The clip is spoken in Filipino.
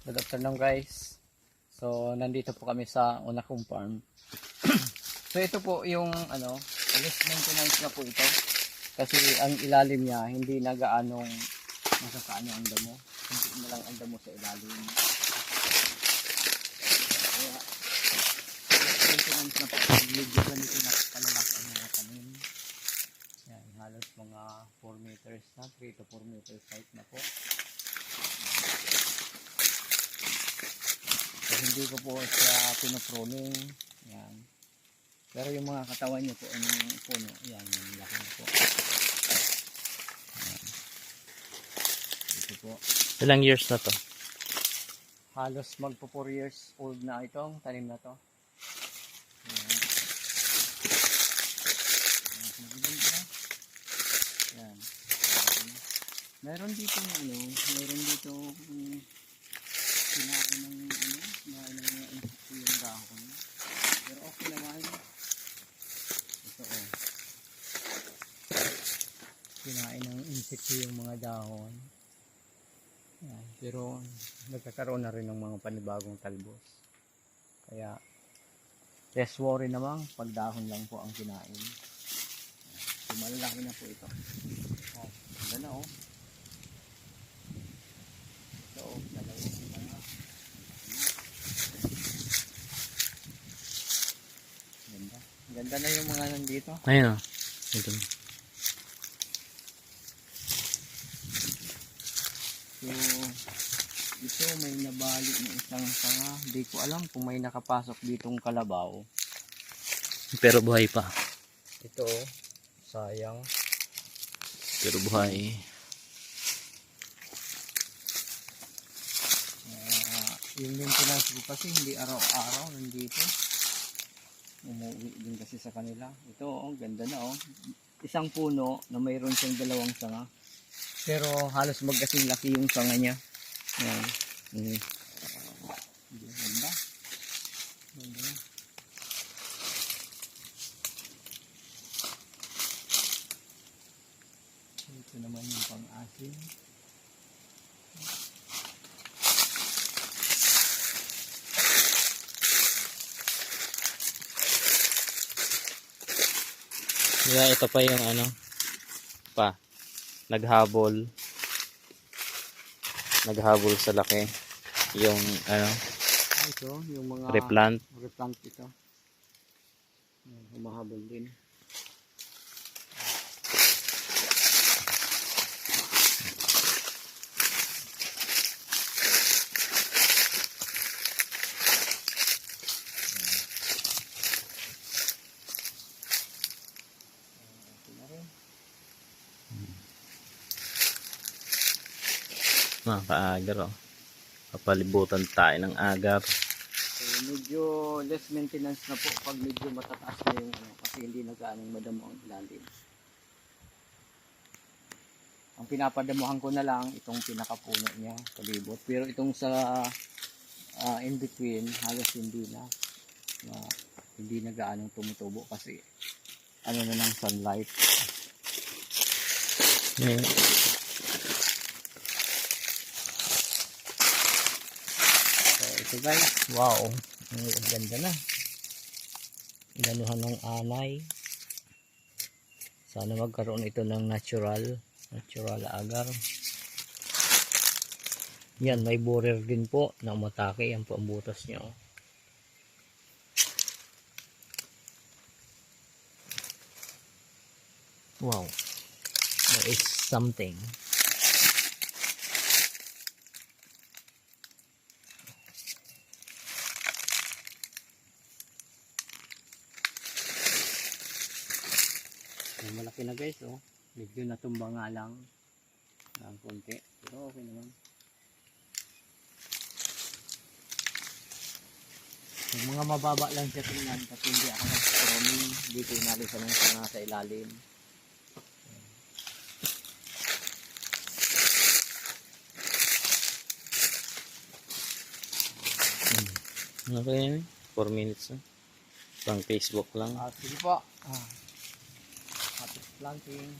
Good afternoon guys. So nandito po kami sa una kong farm. So ito po yung less maintenance na po ito. Kasi ang ilalim niya hindi na gaanong masasaan ang damo. Hindi na lang ang damo sa ilalim. Kaya less maintenance na po. Medyo ganito na kalalaki ang mga tanim. Yan, halos mga 4 meters na, 3 to 4 meters height na po. So, hindi ko po siya pinopruning. Yan. Pero yung mga katawan niya po, yung puno, yan, yung laki po. Yan. Ito po. Ilang years na to? Halos magpo 4 years old na itong tanim na to. Yan. Yan. Meron dito kinain ng mga insekto yung dahon. Pero okay naman. Ito kinain ng insekto yung mga dahon. Yan. Pero nagkakaroon na rin ng mga panibagong talbos. Kaya less worry naman pag dahon lang po ang kinain. So, malalaki na po ito. Ganda na Ito dalawang mga. Ganda. Ganda na yung mga nandito. Ayun o. So, ito may nabali na isang sanga. Hindi ko alam kung may nakapasok ditong kalabaw. Pero buhay pa. Ito, sayang. Pero buhay. Yung maintenance ko kasi hindi araw-araw nandito. Umuwi din kasi sa kanila. Ito, ganda na Isang puno na mayroon siyang dalawang sanga. Pero halos magkasing laki yung sanga niya. Yan. Ganda. Ganda na. Ito naman yung pang-asin. Yeah, ito pa yung naghabol sa laki yung Ito yung mga replant ito. Humahabol din. kaagar papalibutan tayo ng agar. So, medyo less maintenance na po pag medyo matataas na yung kasi hindi na gaanong madamo ang ilalim. Ang pinapadamuhan ko na lang itong pinakapuno niya palibot, pero itong sa in between halos hindi na gaanong tumutubo kasi na ng sunlight. Yeah. So guys, wow, ang ganda na. Inanuhan ng anay. Sana magkaroon ito ng natural agar. Yan, may borer din po na umatake. Yan po ang butas niya. Wow, there is something. Malaki na guys, medyo natumba nga lang ng konti, pero okay naman. Yung mga mababa lang siya tingnan kasi hindi ako nag-pruning, hindi ko inalisan ng sanga sa ilalim. Okay, 4 minutes na. Pang Facebook lang. Sige po. Happy planting.